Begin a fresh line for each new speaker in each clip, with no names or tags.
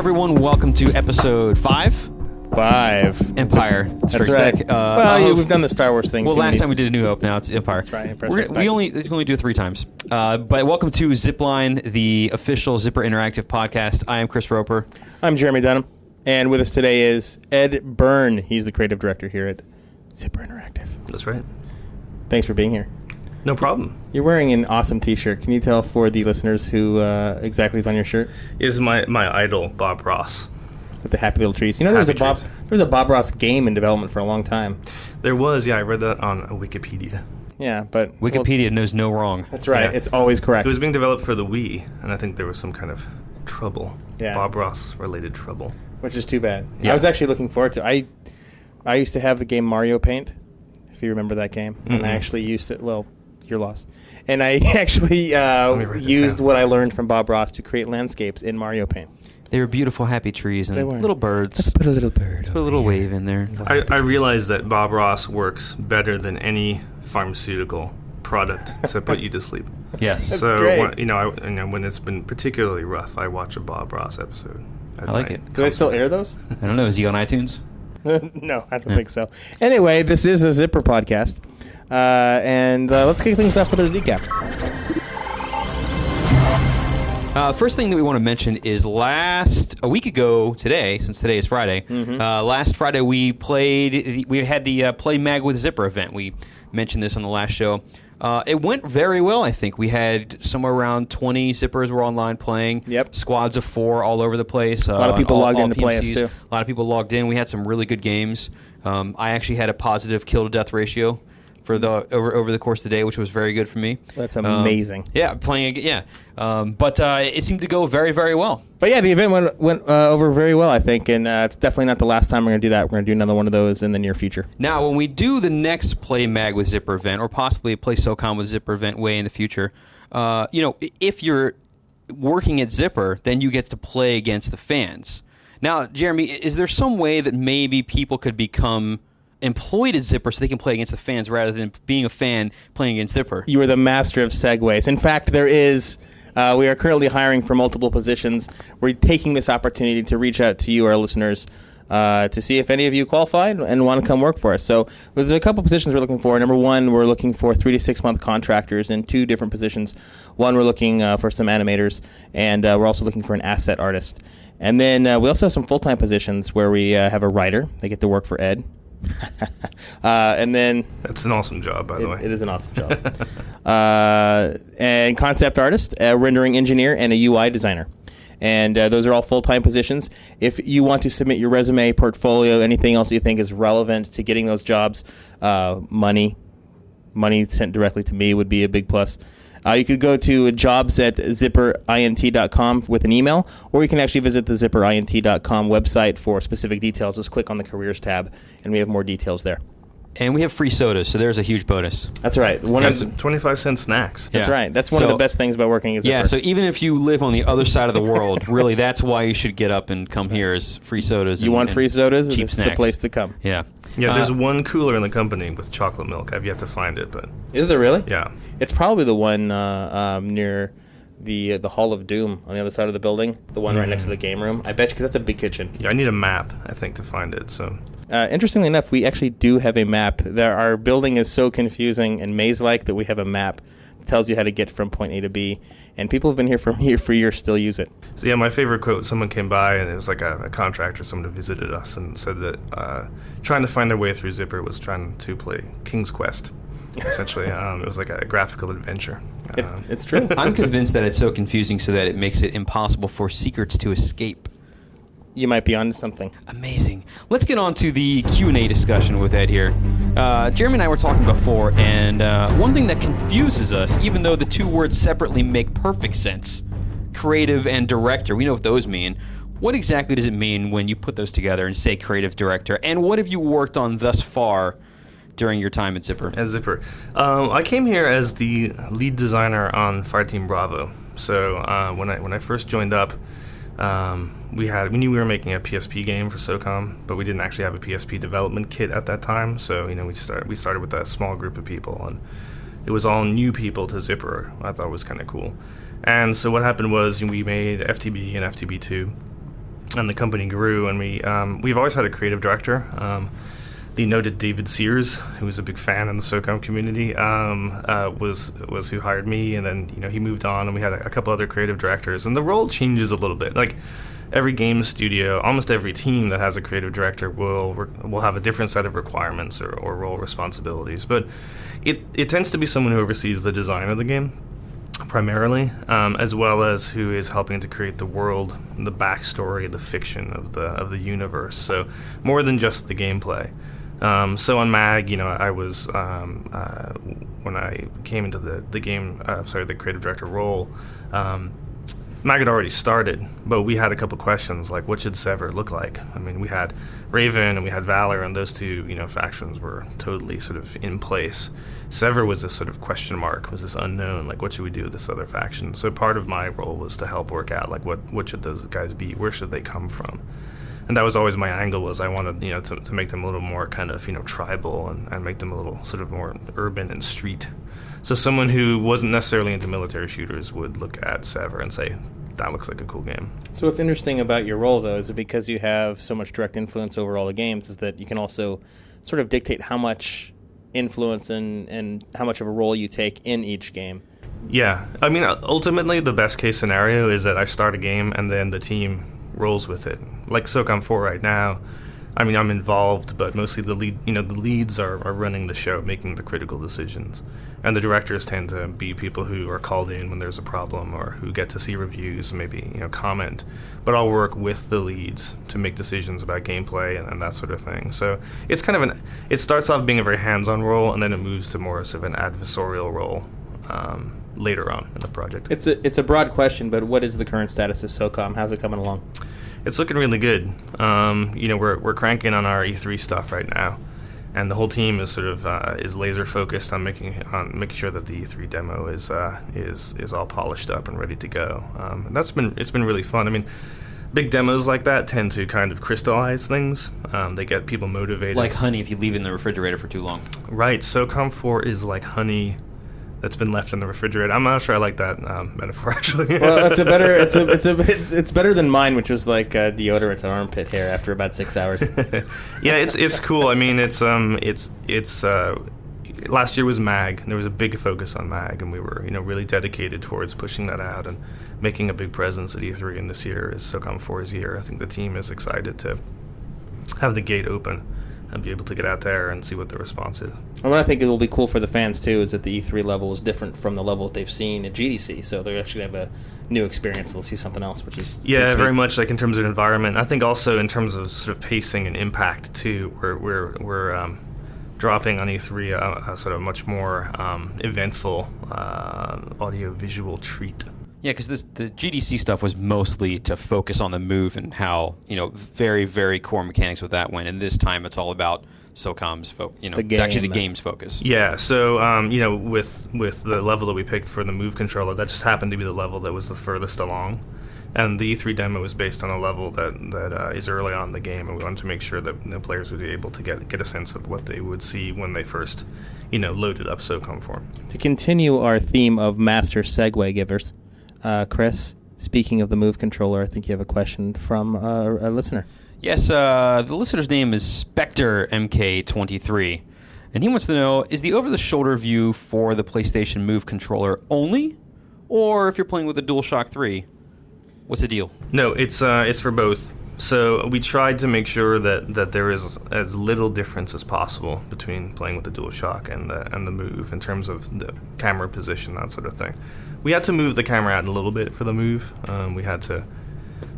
everyone. Welcome to episode 5. Empire.
That's right. We've done the Star Wars thing.
Well, last time we did a New Hope. Now it's Empire.
That's right.
We only do it 3 times. But welcome to Zipline, the official Zipper Interactive podcast. I am Chris Roper.
I'm Jeremy Dunham. And with us today is Ed Byrne. He's the creative director here at Zipper Interactive.
That's right.
Thanks for being here.
No problem.
You're wearing an awesome T-shirt. Can you tell for the listeners who exactly is on your shirt?
It is my idol, Bob Ross.
With the happy little trees. You know, there was a Bob Ross game in development for a long time.
There was, yeah. I read that on Wikipedia.
Yeah, but
Wikipedia knows no wrong.
That's right. Yeah. It's always correct.
It was being developed for the Wii, and I think there was some kind of trouble.
Yeah.
Bob Ross related trouble.
Which is too bad.
Yeah.
I was actually looking forward to. I used to have the game Mario Paint, if you remember that game, and I actually used it. Well, your loss. And I actually used what I learned from Bob Ross to create landscapes in Mario Paint.
They were beautiful, happy trees and little birds.
Let's put a little bird.
Put a little wave in there.
I realized that Bob Ross works better than any pharmaceutical product to put you to sleep.
Yes.
That's
so
great.
when it's been particularly rough, I watch a Bob Ross episode.
I like it.
Do they still air those?
I don't know. Is he on iTunes?
No, I don't think so. Anyway, this is a Zipper podcast. And let's kick things off with our recap.
First thing that we want to mention is a week ago today, since today is Friday, last Friday we had the Play Mag with Zipper event. We mentioned this on the last show. It went very well, I think. We had somewhere around 20 Zippers were online playing.
Yep.
Squads of 4 all over the place.
A lot of people logged in to play us, too.
A lot of people logged in. We had some really good games. I actually had a positive kill-to-death ratio for over the course of the day, which was very good for me.
That's amazing.
But it seemed to go very, very well.
But yeah, the event went over very well, I think, and it's definitely not the last time we're going to do that. We're going to do another one of those in the near future.
Now, when we do the next Play Mag with Zipper event, or possibly a Play SOCOM with Zipper event way in the future, if you're working at Zipper, then you get to play against the fans. Now, Jeremy, is there some way that maybe people could become employed at Zipper so they can play against the fans rather than being a fan playing against Zipper?
You are the master of segues. In fact, there is. We are currently hiring for multiple positions. We're taking this opportunity to reach out to you, our listeners, to see if any of you qualify and want to come work for us. So there's a couple positions we're looking for. Number one, we're looking for 3 to 6 month contractors in 2 different positions. One, we're looking for some animators, and we're also looking for an asset artist. And then we also have some full-time positions where we have a writer. They get to work for Ed. And then
That's an awesome job, by the way.
It is an awesome job. And concept artist, a rendering engineer, and a UI designer. And those are all full-time positions. If you want to submit your resume, portfolio, anything else you think is relevant to getting those jobs, money sent directly to me would be a big plus. You could go to jobs@zipperint.com with an email, or you can actually visit the zipperint.com website for specific details. Just click on the careers tab, and we have more details there.
And we have free sodas, so there's a huge bonus.
That's right.
25-cent snacks.
That's right. That's one of the best things about working at Zipper.
Yeah, so even if you live on the other side of the world, really, that's why you should get up and come here is free sodas.
You want free sodas?
Cheap
This
snacks.
is the place to come.
Yeah.
Yeah, there's one cooler in the company with chocolate milk. I've yet to find it, but
Is there really?
yeah.
It's probably the one near the Hall of Doom on the other side of the building, the one right next to the game room. I bet you, because that's a big kitchen.
Yeah, I need a map, I think, to find it. So
Interestingly enough, we actually do have a map. Our building is so confusing and maze-like that we have a map that tells you how to get from point A to B. And people have been here for years, still use it.
So yeah, my favorite quote, someone came by and it was like a contractor, someone who visited us and said that trying to find their way through Zipper was trying to play King's Quest. Essentially, it was like a graphical adventure.
It's true.
I'm convinced that it's so confusing so that it makes it impossible for secrets to escape.
You might be onto something.
Amazing. Let's get on to the Q&A discussion with Ed here. Jeremy and I were talking before, and one thing that confuses us, even though the 2 words separately make perfect sense, creative and director, we know what those mean. What exactly does it mean when you put those together and say creative director? And what have you worked on thus far during your time at Zipper?
At Zipper. I came here as the lead designer on Fireteam Bravo. So when I first joined up, we knew we were making a PSP game for SOCOM, but we didn't actually have a PSP development kit at that time. So we started with a small group of people, and it was all new people to Zipper. I thought it was kind of cool. And so what happened was we made FTB and FTB2, and the company grew, and we've always had a creative director. The noted David Sears, who was a big fan in the SOCOM community, was who hired me, and then he moved on, and we had a couple other creative directors, and the role changes a little bit. Like every game studio, almost every team that has a creative director will have a different set of requirements or role responsibilities, but it tends to be someone who oversees the design of the game primarily, as well as who is helping to create the world, the backstory, the fiction of the universe. So more than just the gameplay. So on MAG, I was when I came into the creative director role. MAG had already started, but we had a couple questions like, what should Sever look like? I mean, we had Raven and we had Valor, and those two, factions were totally sort of in place. Sever was this sort of question mark, was this unknown, like, what should we do with this other faction? So part of my role was to help work out, like, what should those guys be? Where should they come from? And that was always my angle, was I wanted, to make them a little more kind of, tribal and make them a little sort of more urban and street. So someone who wasn't necessarily into military shooters would look at Sever and say, that looks like a cool game.
So what's interesting about your role, though, is that because you have so much direct influence over all the games, is that you can also sort of dictate how much influence and how much of a role you take in each game.
Yeah. I mean, ultimately, the best case scenario is that I start a game and then the team rolls with it. Like SOCOM 4 right now, I mean, I'm involved, but mostly the leads are running the show, making the critical decisions. And the directors tend to be people who are called in when there's a problem, or who get to see reviews and maybe, comment. But I'll work with the leads to make decisions about gameplay and that sort of thing. So it's kind of it starts off being a very hands-on role, and then it moves to more sort of an adversarial role later on in the project.
It's a broad question, but what is the current status of SOCOM? How's it coming along?
It's looking really good. We're cranking on our E3 stuff right now, and the whole team is sort of is laser focused on making sure that the E3 demo is all polished up and ready to go. And it's been really fun. I mean, big demos like that tend to kind of crystallize things. They get people motivated.
Like honey if you leave it in the refrigerator for too long.
Right. SOCOM 4 is like honey that's been left in the refrigerator. I'm not sure I like that metaphor, actually.
Well, it's better than mine, which was like deodorant and armpit hair after about 6 hours.
Yeah, it's cool. I mean, it's last year was MAG. There was a big focus on MAG, and we were really dedicated towards pushing that out and making a big presence at E3. And this year is SOCOM 4's year. I think the team is excited to have the gate open and be able to get out there and see what the response is.
And what I think it will be cool for the fans, too, is that the E3 level is different from the level that they've seen at GDC. So they're actually have a new experience. They'll see something else, which is
very much like in terms of environment. I think also in terms of sort of pacing and impact, too, we're dropping on E3 a sort of much more eventful audio-visual treat.
Yeah, because the GDC stuff was mostly to focus on the move and how, very, very core mechanics with that went. And this time it's all about SOCOM's it's actually the game's focus.
Yeah, so, with the level that we picked for the move controller, that just happened to be the level that was the furthest along. And the E3 demo was based on a level that is early on in the game, and we wanted to make sure that the players would be able to get a sense of what they would see when they first, loaded up SOCOM 4.
To continue our theme of master segue givers, Chris, speaking of the move controller, I think you have a question from a listener.
Yes, the listener's name is Spectre MK23, and he wants to know, is the over-the-shoulder view for the PlayStation Move controller only, or if you're playing with a DualShock 3, what's the deal?
No, it's for both. So we tried to make sure that there is as little difference as possible between playing with the DualShock and the Move in terms of the camera position, that sort of thing. We had to move the camera out a little bit for the Move. We had to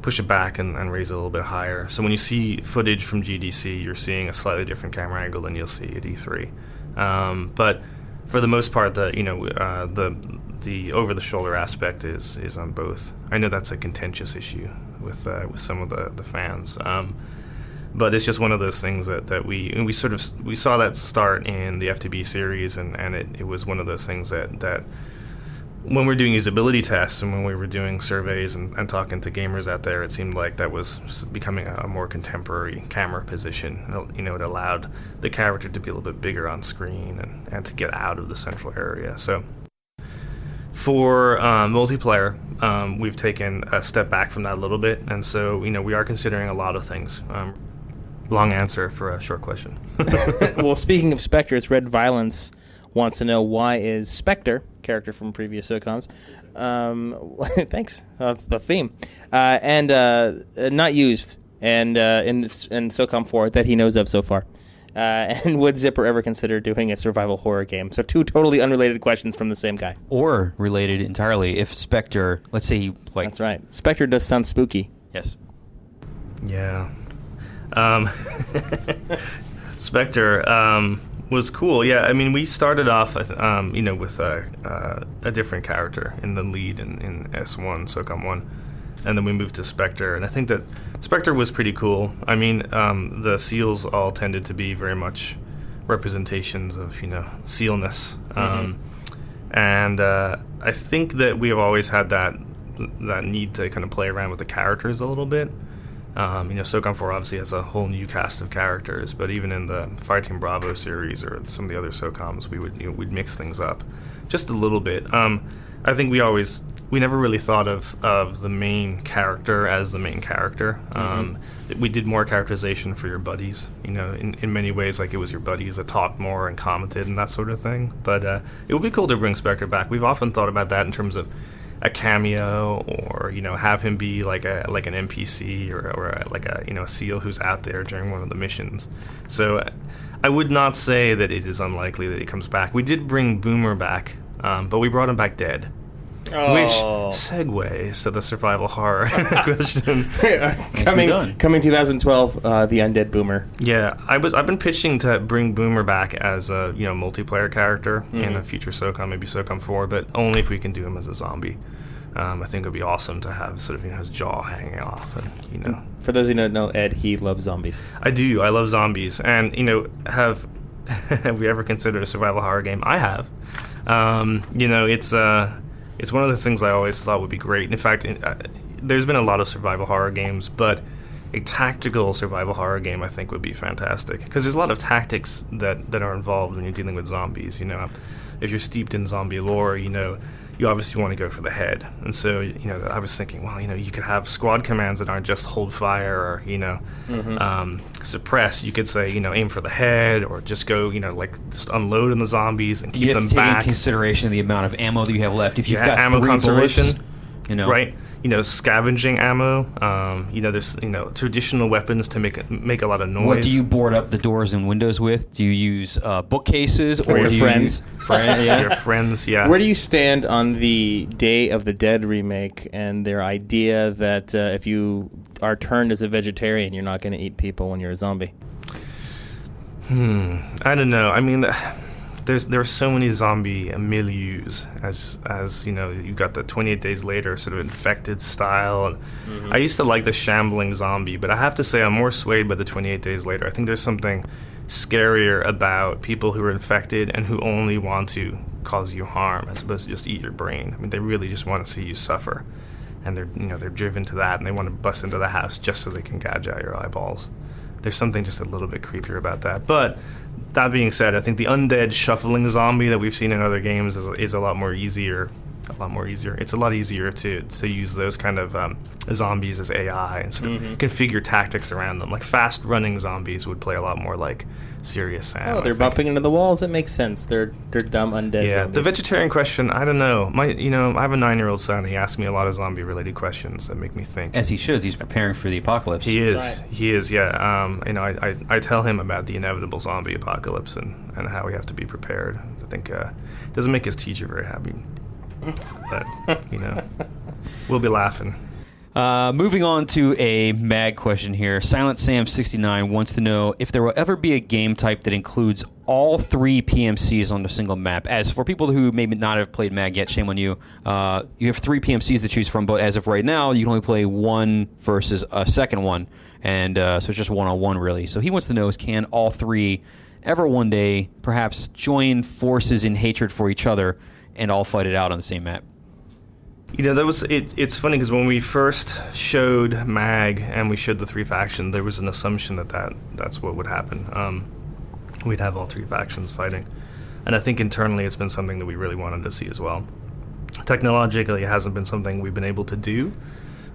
push it back and raise it a little bit higher. So when you see footage from GDC, you're seeing a slightly different camera angle than you'll see at E3. But for the most part, the over-the-shoulder aspect is on both. I know that's a contentious issue with some of the fans, but it's just one of those things that we saw that start in the FTB series, and it was one of those things that when we were doing usability tests and when we were doing surveys and talking to gamers out there, it seemed like that was becoming a more contemporary camera position. It allowed the character to be a little bit bigger on screen and to get out of the central area. So For multiplayer, we've taken a step back from that a little bit, and so we are considering a lot of things. Long answer for a short question.
Well, speaking of Spectres, Red Violence wants to know, why is Spectre, character from previous SOCOMs, thanks, that's the theme, and not used in SOCOM 4 that he knows of so far. And would Zipper ever consider doing a survival horror game? So 2 totally unrelated questions from the same guy.
Or related entirely. If Spectre, let's say he
That's right. Spectre does sound spooky.
Yes.
Yeah. Spectre was cool. Yeah, I mean, we started off, with a different character in the lead in S1, SOCOM 1, and then we moved to Spectre, and I think that Spectre was pretty cool. I mean, the SEALs all tended to be very much representations of, SEALness, and I think that we have always had that need to kind of play around with the characters a little bit. SOCOM 4 obviously has a whole new cast of characters, but even in the Fireteam Bravo series or some of the other SOCOMs, we'd mix things up just a little bit. I think we never really thought of the main character as the main character. We did more characterization for your buddies, in many ways, like it was your buddies that talked more and commented and that sort of thing. But it would be cool to bring Spectre back. We've often thought about that in terms of a cameo, or have him be like an NPC or like a SEAL who's out there during one of the missions. So I would not say that it is unlikely that he comes back. We did bring Boomer back, but we brought him back dead.
Oh.
Which segues to the survival horror question.
coming 2012, the Undead Boomer.
Yeah, I've been pitching to bring Boomer back as a multiplayer character in a future SOCOM, maybe SOCOM 4, but only if we can do him as a zombie. I think it would be awesome to have sort of his jaw hanging off, and
For those who don't know Ed, he loves zombies.
I do. I love zombies, and have we ever considered a survival horror game? I have. It's one of those things I always thought would be great. In fact, there's been a lot of survival horror games, but a tactical survival horror game I think would be fantastic, because there's a lot of tactics that are involved when you're dealing with zombies. If you're steeped in zombie lore, you obviously want to go for the head. And so, I was thinking, well, you could have squad commands that aren't just hold fire or, suppress. You could say, aim for the head, or just go, just unload on the zombies and keep them back.
You have to take in consideration the amount of ammo that you have left. If you've got
ammo
3
conservation,
bullets,
right? Scavenging ammo. There's traditional weapons to make a lot of noise.
What do you board up the doors and windows with? Do you use bookcases
or your friends?
Your friends, yeah.
Where do you stand on the Day of the Dead remake and their idea that if you are turned as a vegetarian, you're not going to eat people when you're a zombie?
I don't know. I mean, there are so many zombie milieus, as you got the 28 Days Later sort of infected style. And I used to like the shambling zombie, but I have to say I'm more swayed by the 28 Days Later. I think there's something scarier about people who are infected and who only want to cause you harm as opposed to just eat your brain. I mean, they really just want to see you suffer, and they're driven to that, and they want to bust into the house just so they can gouge out your eyeballs. There's something just a little bit creepier about that. But that being said, I think the undead shuffling zombie that we've seen in other games is a lot more easier. It's a lot easier to use those kind of zombies as AI and sort of configure tactics around them. Like fast running zombies would play a lot more like serious Sam.
Oh, they're bumping into the walls. It makes sense. They're dumb undead.
Yeah,
zombies.
The vegetarian question, I don't know. I have a 9-year-old son. He asks me a lot of zombie related questions that make me think.
As he should. He's preparing for the apocalypse.
He is.
Right.
He is. Yeah. I tell him about the inevitable zombie apocalypse and how we have to be prepared. I think it doesn't make his teacher very happy. But we'll be laughing.
Moving on to a mag question here. Silent Sam 69 wants to know if there will ever be a game type that includes all 3 PMCs on a single map. As for people who maybe not have played mag yet, shame on you. You have 3 PMCs to choose from, but as of right now, you can only play one versus a second one, and so it's just 1-on-1 really. So he wants to know is can all 3 ever one day perhaps join forces in hatred for each other and all fight it out on the same map?
That was it. It's funny because when we first showed Mag and we showed the 3 factions, there was an assumption that's what would happen. We'd have all 3 factions fighting, and I think internally it's been something that we really wanted to see as well. Technologically, it hasn't been something we've been able to do,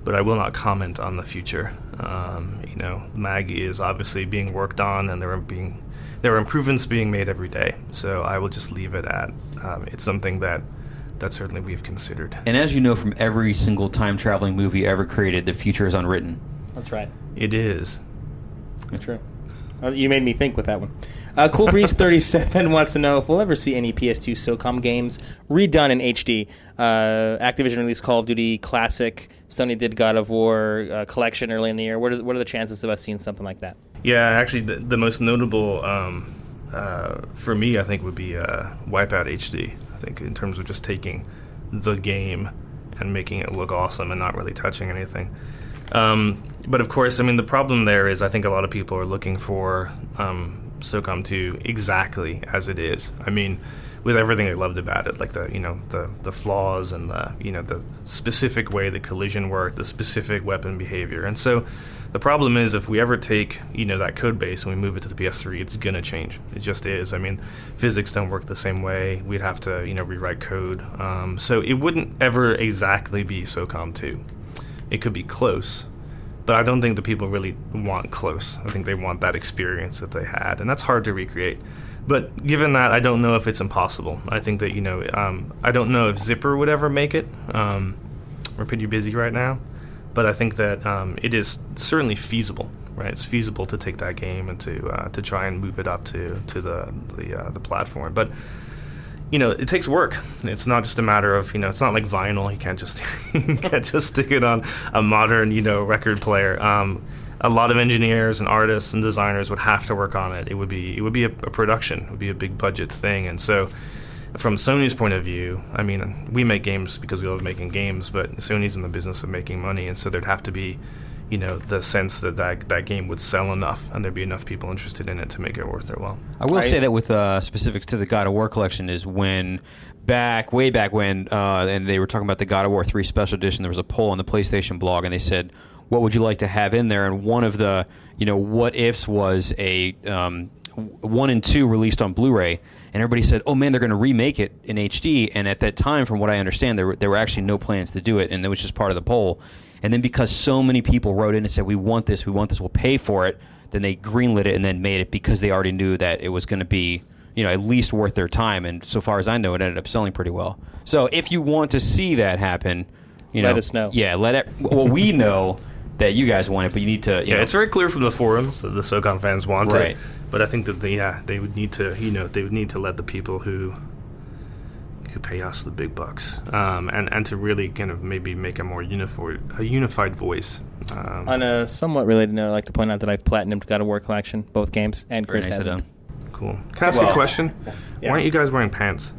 but I will not comment on the future. MAG is obviously being worked on, and there are improvements being made every day. So I will just leave it at it's something that certainly we've considered.
And as you know from every single time-traveling movie ever created, the future is unwritten.
That's right.
It is.
That's true. You made me think with that one. Cool Breeze 37 wants to know if we'll ever see any PS2 SOCOM games redone in HD. Activision released Call of Duty Classic. Sony did God of War Collection early in the year. What are the chances of us seeing something like that?
Yeah, actually, the most notable for me, I think, would be Wipeout HD. I think in terms of just taking the game and making it look awesome and not really touching anything. But of course, I mean, the problem there is I think a lot of people are looking for SOCOM 2 exactly as it is. I mean, with everything they loved about it, like the flaws and the specific way the collision worked, the specific weapon behavior. And so the problem is if we ever take that code base and we move it to the PS3, it's gonna change. It just is. I mean, physics don't work the same way. We'd have to rewrite code. So it wouldn't ever exactly be SOCOM 2. It could be close, but I don't think the people really want close. I think they want that experience that they had, and that's hard to recreate. But given that, I don't know if it's impossible. I think that, I don't know if Zipper would ever make it. We're pretty busy right now. But I think that it is certainly feasible, right? It's feasible to take that game and to try and move it up to the platform. But it takes work. It's not just a matter of it's not like vinyl. You can't just stick it on a modern record player. A lot of engineers and artists and designers would have to work on it. It would be a production. It would be a big budget thing. And so, from Sony's point of view, I mean, we make games because we love making games, but Sony's in the business of making money, and so there'd have to be, the sense that game would sell enough, and there'd be enough people interested in it to make it worth their while.
I will say that with specifics to the God of War collection is way back when, and they were talking about the God of War 3 Special Edition, there was a poll on the PlayStation blog, and they said, what would you like to have in there? And one of the, what ifs was a 1 and 2 released on Blu-ray, and everybody said, oh man, they're going to remake it in HD. And at that time, from what I understand, there were actually no plans to do it, and it was just part of the poll. And then because so many people wrote in and said, we want this, we'll pay for it, then they greenlit it and then made it because they already knew that it was going to be, at least worth their time. And so far as I know, it ended up selling pretty well. So if you want to see that happen,
let us know.
Yeah, we know that you guys want it, but you need to.
It's very clear from the forums that the SOCOM fans want
right.
it. But I think that they would need to let the people who pay us the big bucks, and to really kind of maybe make a more unified voice.
On a somewhat related note, I'd like to point out that I've platinumed God of War Collection, both games, and Chris hasn't.
Cool. Can I ask you a question?
Yeah.
Why aren't you guys wearing pants?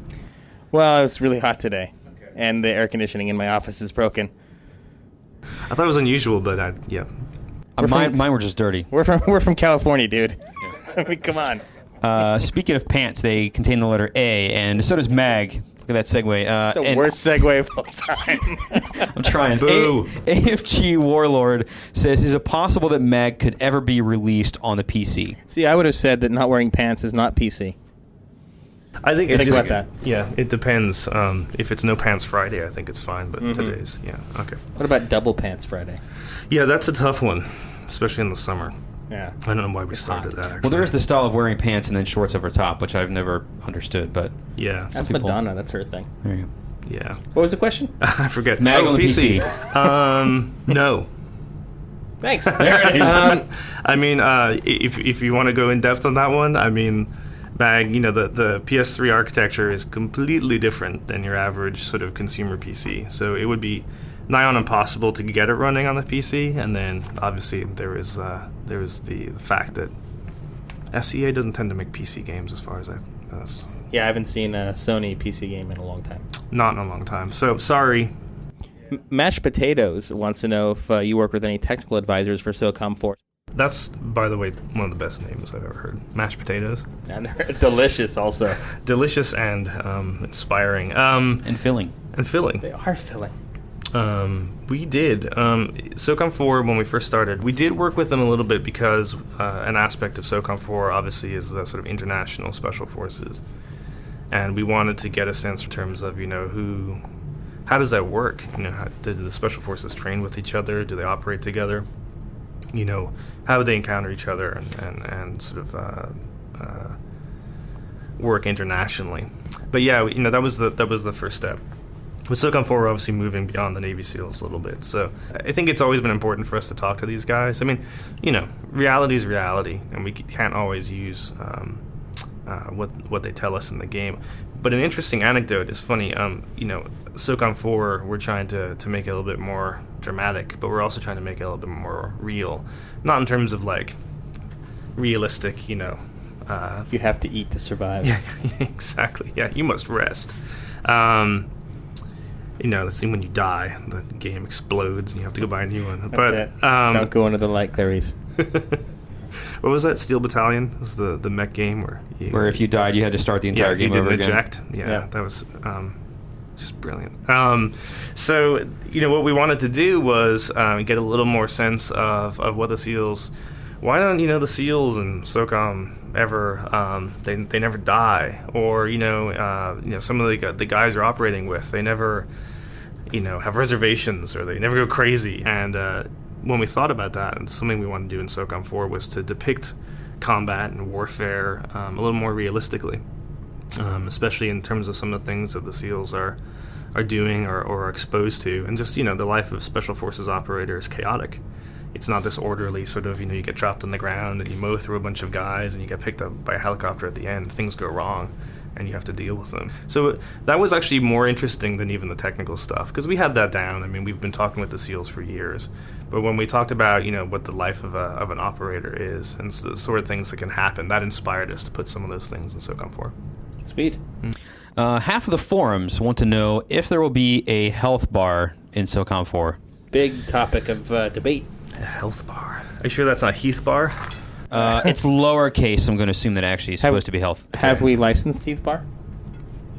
Well, it's really hot today, and the air conditioning in my office is broken.
I thought it was unusual, but yeah.
Mine were just dirty.
We're from California, dude. I mean, come on.
Speaking of pants, they contain the letter A, and so does MAG. Look at that segue.
It's the worst segue of all time.
I'm trying.
Boo.
AFG Warlord says, is it possible that MAG could ever be released on the PC?
See, I would have said that not wearing pants is not PC.
I think
think about that.
Yeah, it depends. If it's No Pants Friday, I think it's fine, but today's, okay.
What about Double Pants Friday?
Yeah, that's a tough one, especially in the summer.
Yeah.
I don't know why we started that, actually.
Well, there is the style of wearing pants and then shorts over top, which I've never understood, but...
Yeah.
That's
people,
Madonna. That's her thing.
There you go.
Yeah.
What was the question?
I forget.
MAG on the PC.
No.
Thanks.
There it is.
I mean, if you want to go in depth on that one, I mean, MAG, the PS3 architecture is completely different than your average sort of consumer PC. So it would be nigh on impossible to get it running on the PC. And then, obviously, there is the fact that SEA doesn't tend to make PC games as far as I know.
Yeah, I haven't seen a Sony PC game in a long time.
Not in a long time. So, sorry.
Mashed Potatoes wants to know if you work with any technical advisors for SOCOM 4.
That's, by the way, one of the best names I've ever heard. Mashed potatoes.
And they're delicious also.
Delicious and inspiring.
And filling.
And filling.
They are filling.
We did. SOCOM 4, when we first started, we did work with them a little bit because an aspect of SOCOM 4 obviously is the sort of international special forces. And we wanted to get a sense in terms of, how does that work? You know, do the special forces train with each other? Do they operate together? You know, how do they encounter each other and sort of work internationally? But yeah, you know, that was the first step. With SOCOM 4, we're obviously moving beyond the Navy SEALs a little bit. So I think it's always been important for us to talk to these guys. I mean, you know, reality is reality, and we can't always use what they tell us in the game. But an interesting anecdote is funny. You know, SOCOM 4, we're trying to make it a little bit more dramatic, but we're also trying to make it a little bit more real. Not in terms of, like, realistic, you know.
You have to eat to survive.
Yeah, exactly. Yeah, you must rest. You know, the scene when you die, the game explodes and you have to go buy a new one.
That's it. Don't go into the light theories.
What was that? Steel Battalion? It was the mech game
where if you died, you had to start the entire game over again.
Eject. Yeah, that was just brilliant. So, you know, what we wanted to do was get a little more sense of what the SEALs. Why don't, you know, the SEALs and SOCOM ever they never die, or you know some of the guys you're operating with, they never, you know, have reservations, or they never go crazy. And when we thought about that, and something we wanted to do in SOCOM 4 was to depict combat and warfare a little more realistically, especially in terms of some of the things that the SEALs are doing or are exposed to, and just, you know, the life of a special forces operator is chaotic. It's not this orderly sort of, you know, you get dropped on the ground and you mow through a bunch of guys and you get picked up by a helicopter at the end. Things go wrong and you have to deal with them. So that was actually more interesting than even the technical stuff, because we had that down. I mean, we've been talking with the SEALs for years. But when we talked about, you know, what the life of an operator is and the sort of things that can happen, that inspired us to put some of those things in SOCOM 4.
Sweet.
Half of the forums want to know if there will be a health bar in SOCOM 4.
Big topic of debate.
A health bar. Are you sure that's not Heath bar?
It's lowercase. I'm going to assume that actually it's supposed to be health.
Have we licensed Heath bar?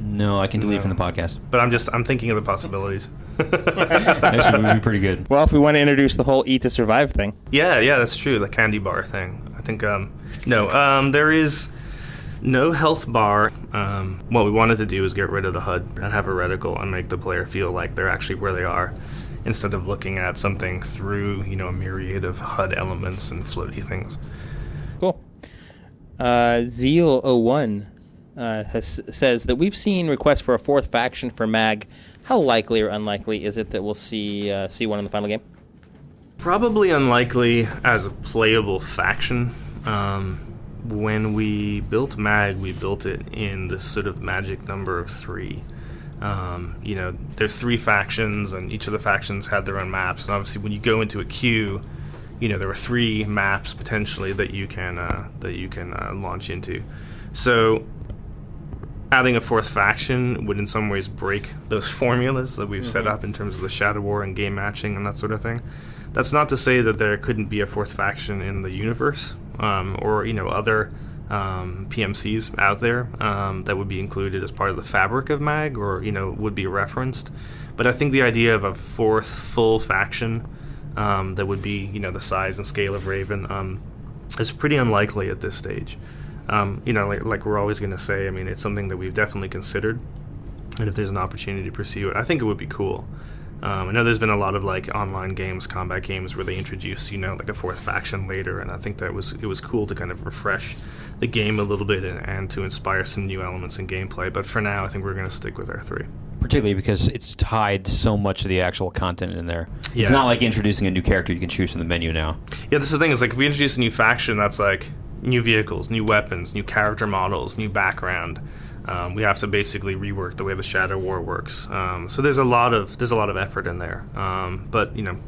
No, I can delete from the podcast.
But I'm thinking of the possibilities.
Actually, would be pretty good.
Well, if we want to introduce the whole eat to survive thing.
Yeah, that's true. The candy bar thing. I think there is no health bar. What we wanted to do is get rid of the HUD and have a reticle and make the player feel like they're actually where they are, instead of looking at something through, you know, a myriad of HUD elements and floaty things.
Cool. Zeal01 says that we've seen requests for a fourth faction for MAG. How likely or unlikely is it that we'll see one in the final game?
Probably unlikely as a playable faction. When we built MAG, we built it in this sort of magic number of 3. You know, there's 3 factions, and each of the factions had their own maps. And obviously, when you go into a queue, you know, there were 3 maps potentially that you can launch into. So, adding a 4th faction would in some ways break those formulas that we've set up in terms of the Shadow War and game matching and that sort of thing. That's not to say that there couldn't be a 4th faction in the universe, or, you know, other PMCs out there that would be included as part of the fabric of MAG, or, you know, would be referenced. But I think the idea of a 4th full faction that would be, you know, the size and scale of Raven is pretty unlikely at this stage. You know, like we're always going to say, I mean, it's something that we've definitely considered, and if there's an opportunity to pursue it, I think it would be cool. I know there's been a lot of, like, online games, combat games, where they introduce, you know, like a 4th faction later, and I think that it was cool to kind of refresh the game a little bit and to inspire some new elements in gameplay. But for now, I think we're going to stick with our 3.
Particularly because it's tied so much to the actual content in there.
Yeah.
It's not like introducing a new character you can choose from the menu now.
Yeah, this is the thing. Is like if we introduce a new faction, that's like new vehicles, new weapons, new character models, new background. We have to basically rework the way the Shadow War works. So there's a lot of effort in there. But, you know,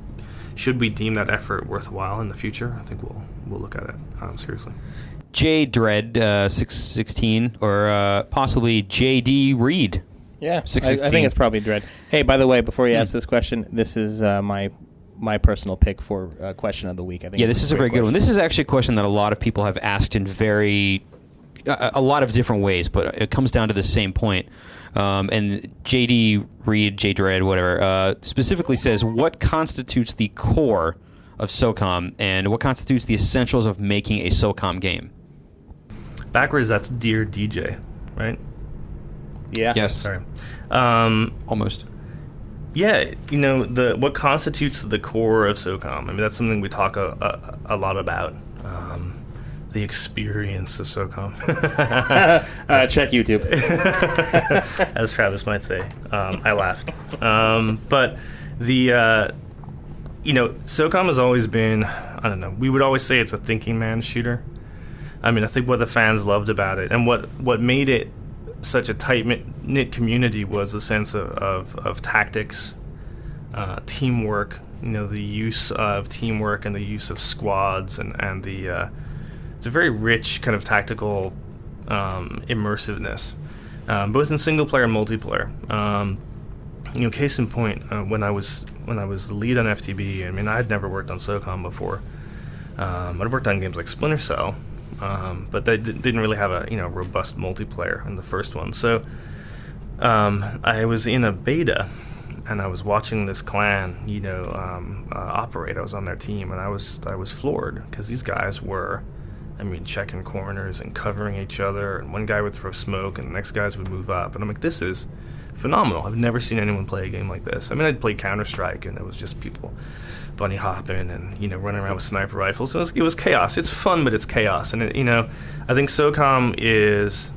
should we deem that effort worthwhile in the future? I think we'll look at it seriously.
J Dread 616 or possibly JD Reed.
Yeah, I think it's probably Dread. Hey, by the way, before you ask this question, this is my personal pick for question of the week. I think. Yeah,
this is a very good one. This is actually a question that a lot of people have asked in a lot of different ways, but it comes down to the same point. And JD Reed, J Dread, whatever, specifically says, what constitutes the core of SOCOM, and what constitutes the essentials of making a SOCOM game?
Backwards, that's Dear DJ, right?
Yeah.
Yes.
Sorry.
Almost.
Yeah, what constitutes the core of SOCOM. I mean, that's something we talk a lot about. The experience of SOCOM.
Check YouTube.
As Travis might say. I laughed. But the SOCOM has always been, I don't know, we would always say it's a thinking man's shooter. I mean, I think what the fans loved about it and what made it such a tight-knit community was the sense of tactics, teamwork, the use of teamwork and the use of squads and the it's a very rich kind of tactical immersiveness, both in single-player and multiplayer. Case in point, when I was the lead on FTB, I mean, I had never worked on SOCOM before. I'd worked on games like Splinter Cell, but they didn't really have a robust multiplayer in the first one. So I was in a beta, and I was watching this clan, operate. I was on their team, and I was floored because these guys were, checking corners and covering each other, and one guy would throw smoke, and the next guys would move up, and I'm like, this is phenomenal. I've never seen anyone play a game like this. I mean, I'd played Counter-Strike, and it was just people bunny hopping and running around with sniper rifles. So it was chaos. It's fun, but it's chaos. And I think SOCOM is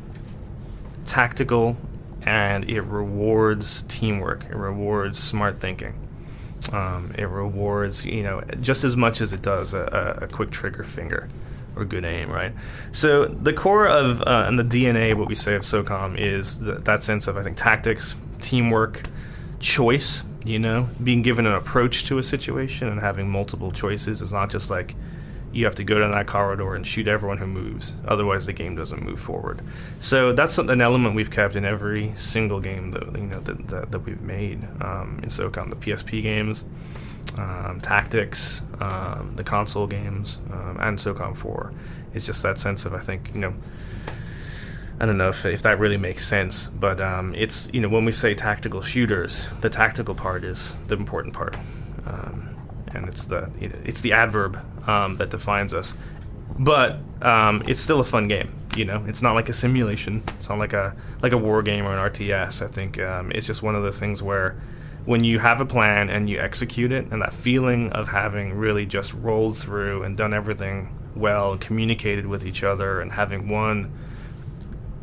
tactical, and it rewards teamwork. It rewards smart thinking. It rewards just as much as it does a quick trigger finger or good aim, right? So the core of and the DNA, what we say of SOCOM, is that sense of, I think, tactics, teamwork, choice. Being given an approach to a situation and having multiple choices is not just like you have to go down that corridor and shoot everyone who moves. Otherwise, the game doesn't move forward. So that's an element we've kept in every single game that we've made in SOCOM. The PSP games, tactics, the console games, and SOCOM 4. It's just that sense of, I think, I don't know if that really makes sense, but it's, when we say tactical shooters, the tactical part is the important part, and it's the adverb that defines us. But it's still a fun game. It's not like a simulation. It's not like a war game or an RTS. I think it's just one of those things where when you have a plan and you execute it, and that feeling of having really just rolled through and done everything well and communicated with each other and having won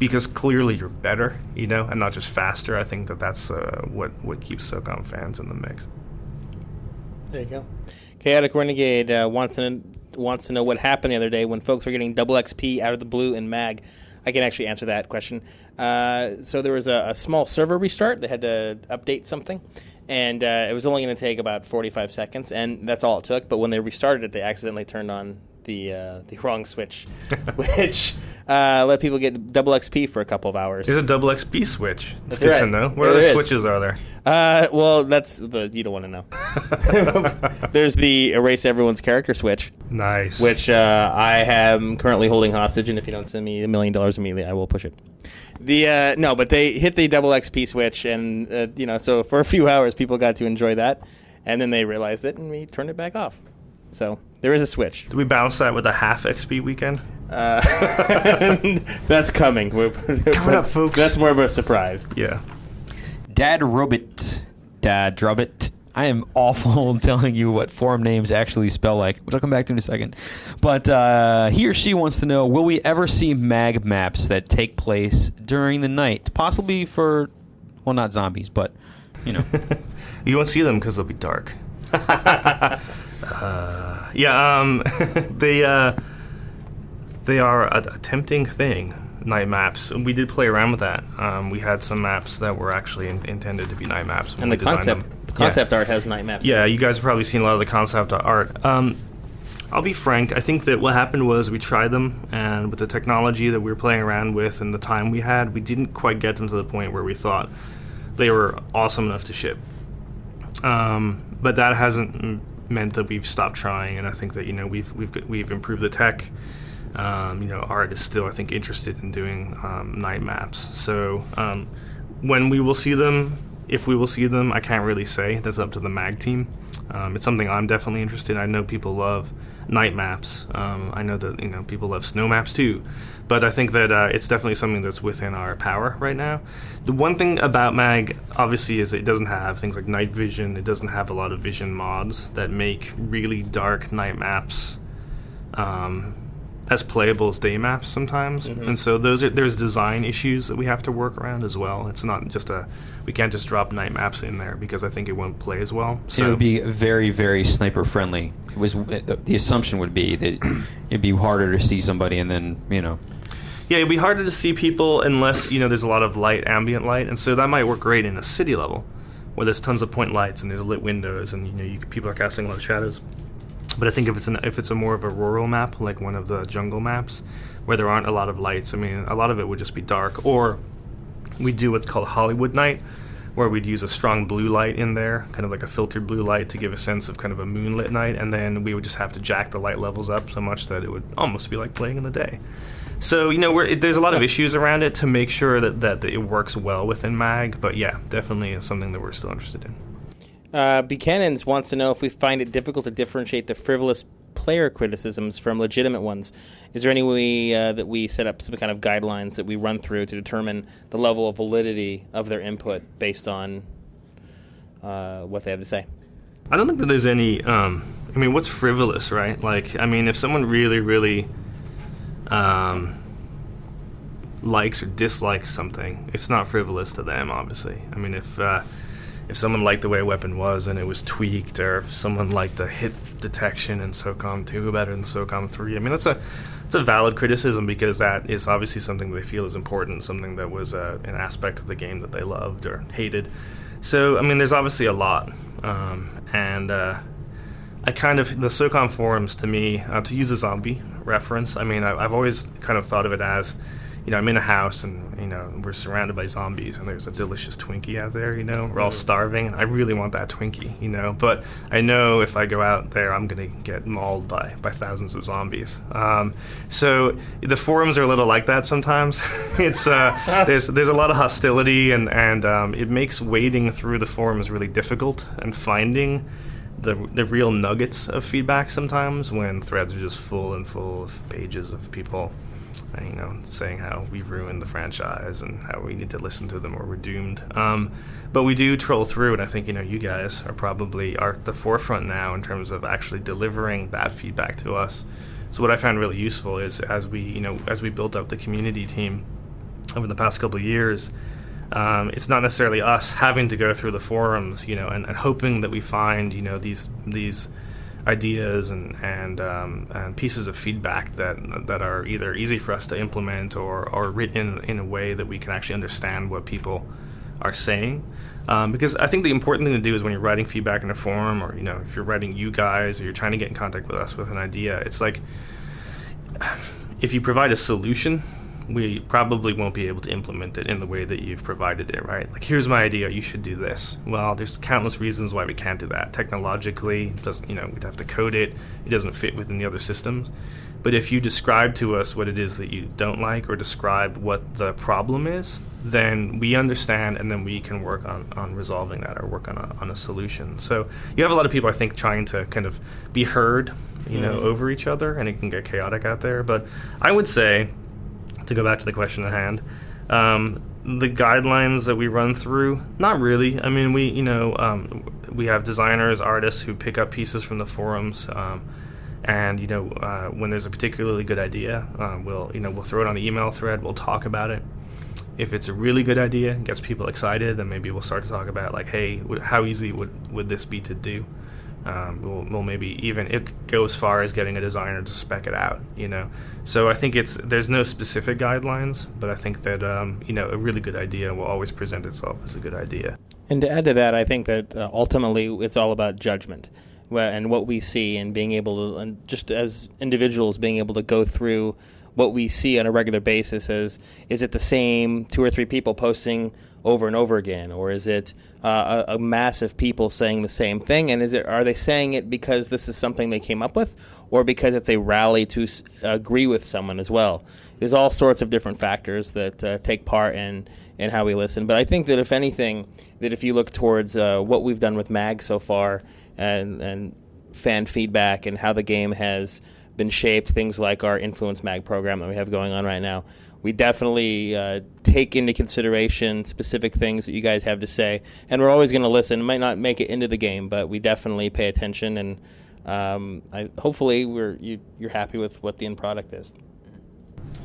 because clearly you're better, and not just faster. I think that's what keeps SOCOM fans in the mix.
There you go. Chaotic Renegade wants to know what happened the other day when folks were getting double XP out of the blue in MAG. I can actually answer that question. So there was a small server restart. They had to update something, and it was only going to take about 45 seconds, and that's all it took. But when they restarted it, they accidentally turned on the wrong switch, which let people get double XP for a couple of hours.
There's a double XP switch. It's
That's
good
right.
to know. What
Yeah,
other
there is.
switches are there?
Well, that's you don't want to know. There's the erase everyone's character switch,
Nice.
which I am currently holding hostage, and if you don't send me $1 million immediately, I will push it. No, but they hit the double XP switch, and so for a few hours, people got to enjoy that, and then they realized it, and we turned it back off. So there is a switch.
Do we balance that with a half XP weekend?
That's coming.
Coming up, folks.
That's more of a surprise.
Yeah.
Dad Drubbit. I am awful telling you what forum names actually spell like, which I'll come back to in a second. But he or she wants to know, will we ever see mag maps that take place during the night? Possibly for, well, not zombies, but,
You won't see them because they'll be dark. They are a tempting thing, night maps. We did play around with that. We had some maps that were actually intended to be night maps. when
And the
we designed
concept
them.
art has night maps.
Yeah, you guys have probably seen a lot of the concept art. I'll be frank, I think that what happened was we tried them, and with the technology that we were playing around with and the time we had, we didn't quite get them to the point where we thought they were awesome enough to ship. But that hasn't meant that we've stopped trying, and I think that we've improved the tech. Art is still, I think, interested in doing night maps. So when we will see them, if we will see them, I can't really say. That's up to the MAG team. It's something I'm definitely interested in. I know people love night maps. I know that people love snow maps too, but I think that it's definitely something that's within our power right now. The one thing about Mag, obviously, is it doesn't have things like night vision. It doesn't have a lot of vision mods that make really dark night maps as playable as day maps sometimes. Mm-hmm. And so there's design issues that we have to work around as well. It's not just we can't just drop night maps in there because I think it won't play as well. So
it would be very, very sniper friendly. The assumption would be that it'd be harder to see somebody and then,
Yeah, it'd be harder to see people unless, there's a lot of light, ambient light. And so that might work great in a city level where there's tons of point lights and there's lit windows and, people are casting a lot of shadows. But I think if it's a more of a rural map, like one of the jungle maps, where there aren't a lot of lights, a lot of it would just be dark. Or we do what's called Hollywood night, where we'd use a strong blue light in there, kind of like a filtered blue light to give a sense of kind of a moonlit night, and then we would just have to jack the light levels up so much that it would almost be like playing in the day. So, there's a lot of issues around it to make sure that it works well within Mag, but yeah, definitely is something that we're still interested in.
Buchanan's wants to know if we find it difficult to differentiate the frivolous player criticisms from legitimate ones. Is there any way that we set up some kind of guidelines that we run through to determine the level of validity of their input based on what they have to say?
I don't think that there's any... what's frivolous, right? If someone really, really likes or dislikes something, it's not frivolous to them, obviously. If someone liked the way a weapon was and it was tweaked, or if someone liked the hit detection in SOCOM 2 better than SOCOM 3, that's a valid criticism because that is obviously something they feel is important, something that was an aspect of the game that they loved or hated. So, there's obviously a lot. The SOCOM forums, to me, to use a zombie reference, I've always kind of thought of it as, I'm in a house and, we're surrounded by zombies and there's a delicious Twinkie out there, we're all starving and I really want that Twinkie, but I know if I go out there, I'm going to get mauled by thousands of zombies. So the forums are a little like that sometimes. It's there's a lot of hostility and it makes wading through the forums really difficult and finding the real nuggets of feedback sometimes when threads are just full of pages of people saying how we've ruined the franchise and how we need to listen to them or we're doomed. But we do troll through, and I think, you guys are probably at the forefront now in terms of actually delivering that feedback to us. So what I found really useful is as we built up the community team over the past couple of years, it's not necessarily us having to go through the forums, and hoping that we find, these ideas and pieces of feedback that are either easy for us to implement or written in a way that we can actually understand what people are saying. Because I think the important thing to do is when you're writing feedback in a forum or, if you're writing you guys or you're trying to get in contact with us with an idea, it's like if you provide a solution, we probably won't be able to implement it in the way that you've provided it, right? Like, here's my idea, you should do this. Well, there's countless reasons why we can't do that. Technologically, it doesn't, we'd have to code it. It doesn't fit within the other systems. But if you describe to us what it is that you don't like or describe what the problem is, then we understand and then we can work on resolving that or work on a solution. So you have a lot of people, I think, trying to kind of be heard, over each other, and it can get chaotic out there. But I would say, to go back to the question at hand, the guidelines that we run through, not really. We have designers, artists who pick up pieces from the forums, and when there's a particularly good idea, we'll throw it on the email thread. We'll talk about it. If it's a really good idea, gets people excited, then maybe we'll start to talk about like, hey, how easy would this be to do? We'll maybe even it go as far as getting a designer to spec it out, So I think there's no specific guidelines, but I think that a really good idea will always present itself as a good idea.
And to add to that, I think that ultimately it's all about judgment and what we see and being able to, and just as individuals being able to go through what we see on a regular basis. Is it the same 2 or 3 people posting over and over again, or is it a mass of people saying the same thing? And are they saying it because this is something they came up with, or because it's a rally to agree with someone as well? There's all sorts of different factors that take part in how we listen. But I think that if anything, that if you look towards what we've done with MAG so far, and fan feedback and how the game has been shaped, things like our Influence Mag program that we have going on right now. We definitely take into consideration specific things that you guys have to say, and we're always going to listen. It might not make it into the game, but we definitely pay attention, and hopefully you're happy with what the end product is.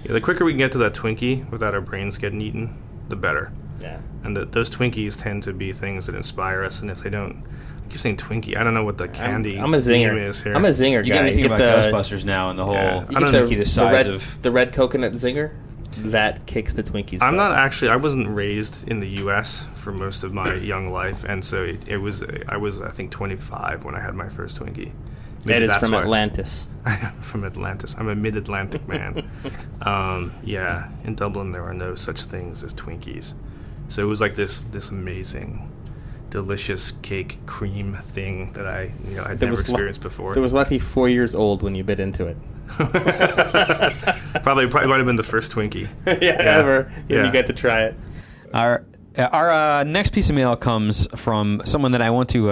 Yeah, the quicker we can get to that Twinkie without our brains getting eaten, the better.
Yeah.
And those Twinkies tend to be things that inspire us, and if they don't, I keep saying Twinkie. I don't know what the candy
I'm a zinger.
theme is here.
I'm a zinger
You
guy.
got me thinking about Ghostbusters now and the whole Twinkie the size of...
The red coconut zinger, that kicks the Twinkies.
I'm not actually. I wasn't raised in the U.S. for most of my young life, and so I was I think 25 when I had my first Twinkie.
That is from Atlantis.
From Atlantis. I'm a mid-Atlantic man. Yeah, in Dublin there are no such things as Twinkies, so it was like this amazing, delicious cake cream thing that I'd never experienced before.
There was lucky 4 years old when you bit into it.
probably might have been the first Twinkie.
Ever. And you get to try it.
Our next piece of mail comes from someone that I want to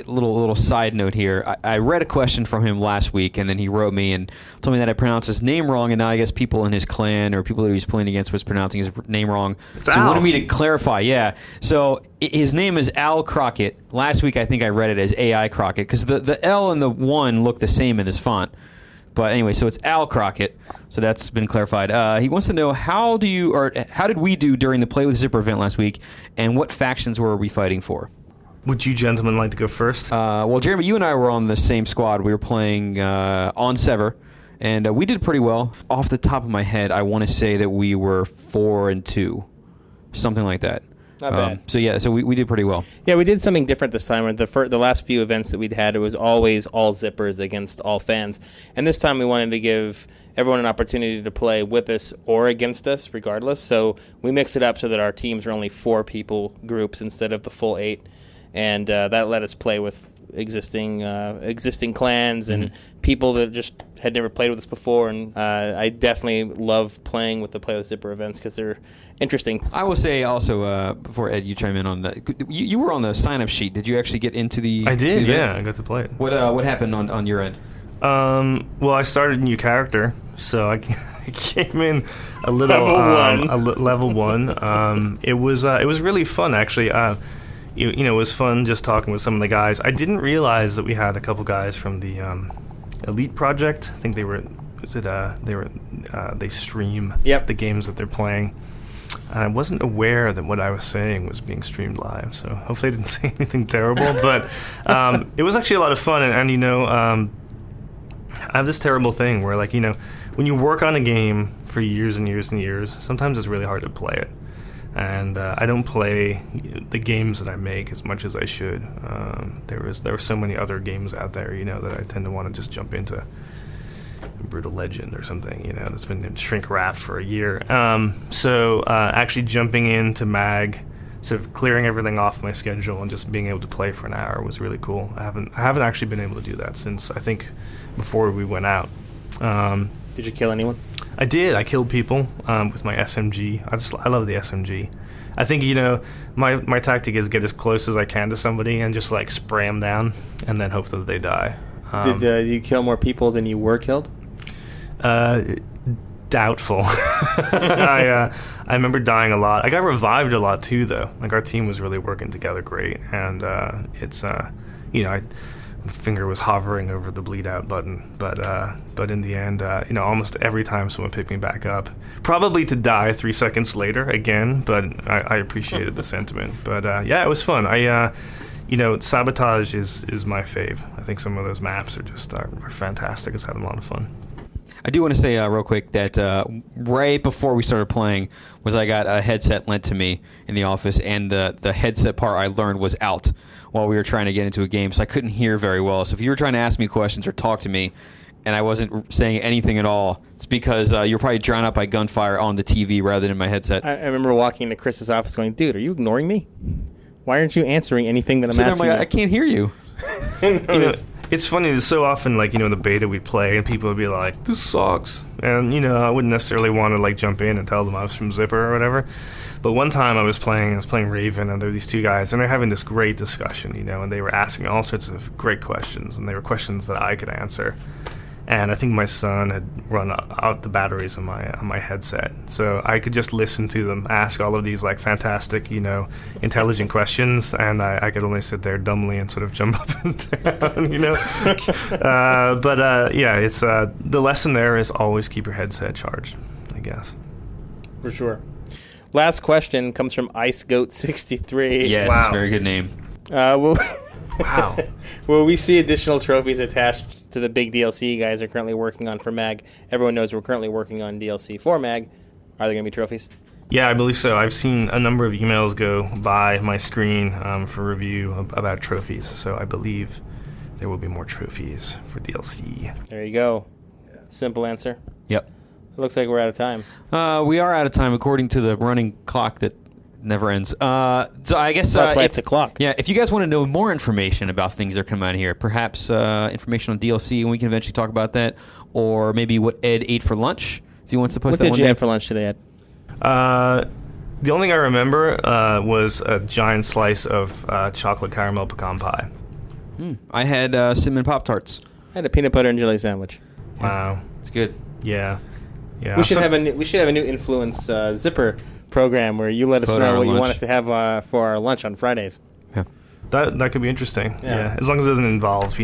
little side note here. I read a question from him last week, and then he wrote me and told me that I pronounced his name wrong, and now I guess people in his clan or people that he was playing against was pronouncing his name wrong.
It's
so
Al.
he wanted me to clarify. Yeah. So his name is Al Crockett. Last week I think I read it as AI Crockett because the L and the 1 look the same in his font. But anyway, so it's Al Crockett. So that's been clarified. He wants to know how did we do during the Play with Zipper event last week, and what factions were we fighting for?
Would you gentlemen like to go first?
Well, Jeremy, you and I were on the same squad. We were playing on Sever, and we did pretty well. Off the top of my head, I want to say that we were 4-2, something like that.
Not bad.
So we did pretty well.
Yeah, we did something different this time. The last few events that we'd had, it was always all zippers against all fans. And this time we wanted to give everyone an opportunity to play with us or against us, regardless. So we mixed it up so that our teams are only 4 people groups instead of the full 8. And that let us play with existing clans and people that just had never played with us before. And I definitely love playing with the Play with Zipper events because they're interesting.
I will say also, before Ed, you chime in on that, you were on the sign-up sheet. Did you actually get into the...
I did,
the
yeah. I got to play it.
What happened on your end?
Well, I started a new character, so I came in a little... Level 1. It was really fun, actually. It was fun just talking with some of the guys. I didn't realize that we had a couple guys from the Elite Project. I think they stream the games that they're playing. I wasn't aware that what I was saying was being streamed live, so hopefully I didn't say anything terrible. But it was actually a lot of fun, and I have this terrible thing where, when you work on a game for years and years and years, sometimes it's really hard to play it. And I don't play the games that I make as much as I should. There were so many other games out there, that I tend to want to just jump into. Brutal Legend or something, that's been shrink wrapped for a year. So actually jumping into Mag, sort of clearing everything off my schedule and just being able to play for an hour was really cool. I haven't actually been able to do that since I think before we went out.
Did you kill anyone?
I did. I killed people with my SMG. I love the SMG. I think my tactic is get as close as I can to somebody and just spray them down and then hope that they die.
Did you kill more people than you were killed?
Doubtful. I remember dying a lot. I got revived a lot too, though. Our team was really working together great, and my finger was hovering over the bleed out button, but in the end, almost every time someone picked me back up, probably to die 3 seconds later again. But I appreciated the sentiment. But it was fun. Sabotage is my fave. I think some of those maps are fantastic. I was having a lot of fun.
I do want to say real quick that right before we started playing I got a headset lent to me in the office, and the headset part I learned was out while we were trying to get into a game, so I couldn't hear very well. So if you were trying to ask me questions or talk to me and I wasn't saying anything at all, it's because you're probably drowned out by gunfire on the TV rather than in my headset.
I remember walking into Chris's office going, dude, are you ignoring me? Why aren't you answering anything that I'm asking you?
I can't hear you.
It's It's funny, it's so often, like, in the beta we play, and people would be like, this sucks. And, I wouldn't necessarily want to, like, jump in and tell them I was from Zipper or whatever. But one time I was playing Raven, and there were these two guys, and they're having this great discussion, and they were asking all sorts of great questions, and they were questions that I could answer. And I think my son had run out the batteries on my headset, so I could just listen to them ask all of these like fantastic, intelligent questions, and I could only sit there dumbly and sort of jump up and down, But it's the lesson there is always keep your headset charged, I guess.
For sure. Last question comes from IceGoat63.
Yes,
Wow.
Very good name.
Wow.
Will we see additional trophies attached to the big DLC you guys are currently working on for MAG? Everyone knows we're currently working on DLC for MAG. Are there going to be trophies?
Yeah, I believe so. I've seen a number of emails go by my screen for review about trophies, so I believe there will be more trophies for DLC.
There you go. Simple answer.
Yep.
It looks like we're out of time.
We are out of time according to the running clock that never ends. So I guess
That's why it's a clock.
Yeah, if you guys want to know more information about things that are coming out here, perhaps information on DLC, and we can eventually talk about that, or maybe what Ed ate for lunch, if he wants to post
What
that
did
one
you
day.
have for lunch today, Ed?
The only thing I remember was a giant slice of chocolate caramel pecan pie.
I had cinnamon Pop-Tarts.
I had a peanut butter and jelly sandwich.
Wow.
It's good.
Yeah.
We should have a new influence Zipper program where you let us
Vote
know
on
what you
lunch.
want us to have for our lunch on Fridays.
Yeah.
That could be interesting.
Yeah.
Yeah. As long as it doesn't involve,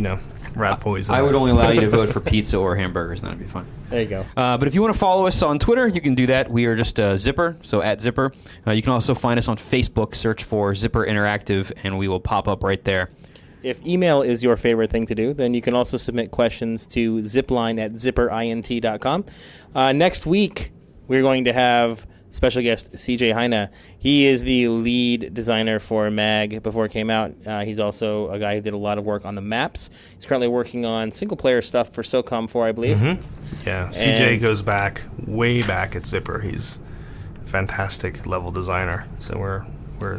rat poison.
I would only allow you to vote for pizza or hamburgers, and that'd be fine.
There you go.
But if you want to follow us on Twitter, you can do that. We are just Zipper, so at Zipper. You can also find us on Facebook. Search for Zipper Interactive, and we will pop up right there.
If email is your favorite thing to do, then you can also submit questions to zipline@zipperint.com. Next week, we're going to have special guest CJ Heine. He is the lead designer for MAG before it came out. He's also a guy who did a lot of work on the maps. He's currently working on single-player stuff for SOCOM 4, I believe.
Mm-hmm. Yeah, CJ
And-
goes way back at Zipper. He's a fantastic level designer. So we're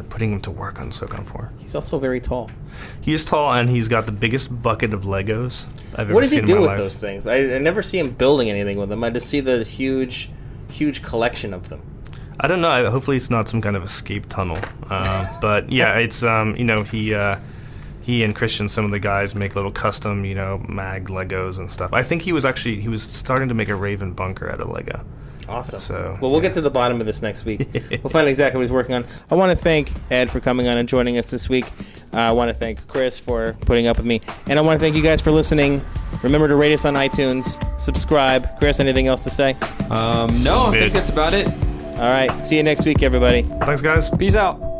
putting him to work on SOCOM 4.
He's also very tall.
He is tall, and he's got the biggest bucket of Legos I've ever
What does he
seen
do
in my
with
life.
those things? I never see him building anything with them. I just see the huge collection of them.
I don't know. Hopefully, it's not some kind of escape tunnel. But yeah, it's he and Christian, some of the guys, make little custom mag Legos and stuff. I think he was starting to make a Raven bunker out of Lego.
Awesome.
So,
well, we'll get to the bottom of this next week. We'll find out exactly what he's working on. I want to thank Ed for coming on and joining us this week. I want to thank Chris for putting up with me. And I want to thank you guys for listening. Remember to rate us on iTunes. Subscribe. Chris, anything else to say?
No, I think that's about it.
All right. See you next week, everybody.
Thanks, guys.
Peace out.